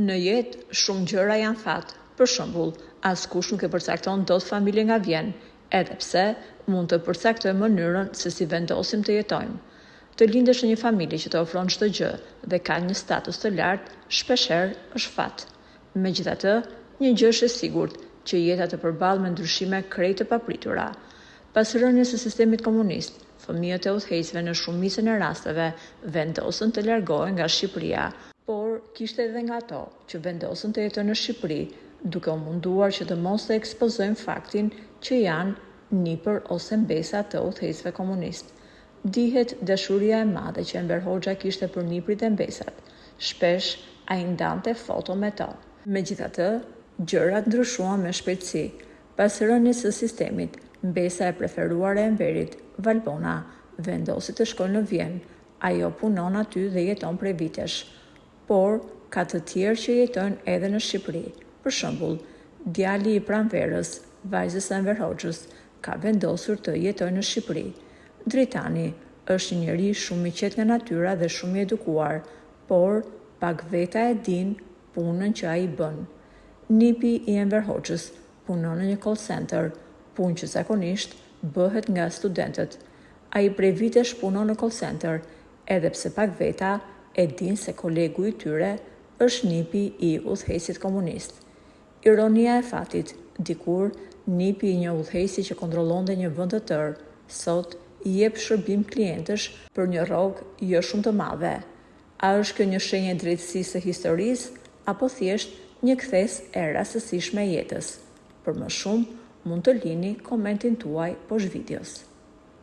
Në jetë, shumë gjëra janë thatë. Për shembull, askush nuk e përcakton dot familje nga vjen, edhe pse mund të përcaktojë mënyrën se si vendosim të jetojmë. Të lindesh në një familje që të ofron çdo gjë dhe ka një status të lartë, shpeshherë është fat. Megjithatë, një gjë është e sigurt, që jeta të përballë me ndryshime krejt të papritura. Pas rënies së sistemit komunist, fëmijët e udhëheqësve në shumicën e rasteve vendosën të largohen nga Shqipëria, por kishte edhe nga ato që vendosën të jetojnë në Shqipëri, duke u munduar që të mos të ekspozojnë faktin që janë nipër ose mbesa të udhëheqësve komunist. Dihet dashuria e madhe që Enver Hoxha kishte për niprit e mbesat. Shpesh ai ndante foto me to. Megjithatë, gjërat ndryshuan me shpejtësi. Pas rënies së sistemit, mbesa e preferuar e Enverit, Valbona, vendosi të shkojë në Vjenë. Ajo punon aty dhe jeton prej vitesh. Por ka të tjerë që jetojnë edhe në Shqipëri. Për shembull, djali i pranverës, vajzës së Enver Hoxhës, ka vendosur të jetojë në Shqipëri. Dritani është një njeri shumë i qetë nga natyra dhe shumë i edukuar, por pak veta e din punën që ai bën. Nipi i Enver Hoxhës punon në një call center, punë që zakonisht bëhet nga studentët. Ai prej vitesh punon në call center, edhe pse pak veta e din se kolegu i tyre është nipi i udhëheqësit komunist. Ironia e fatit, dikur nipi i një udhëheqësi që kontrollonte një vend të tërë, sot i jep shërbim klientësh për një rrogë jo shumë të madhe. A është kjo një shenjë e drejtësisë së historisë apo thjesht një kthes e rastësishme e jetës? Për më shumë, mund të lini komentin tuaj poshtë videos.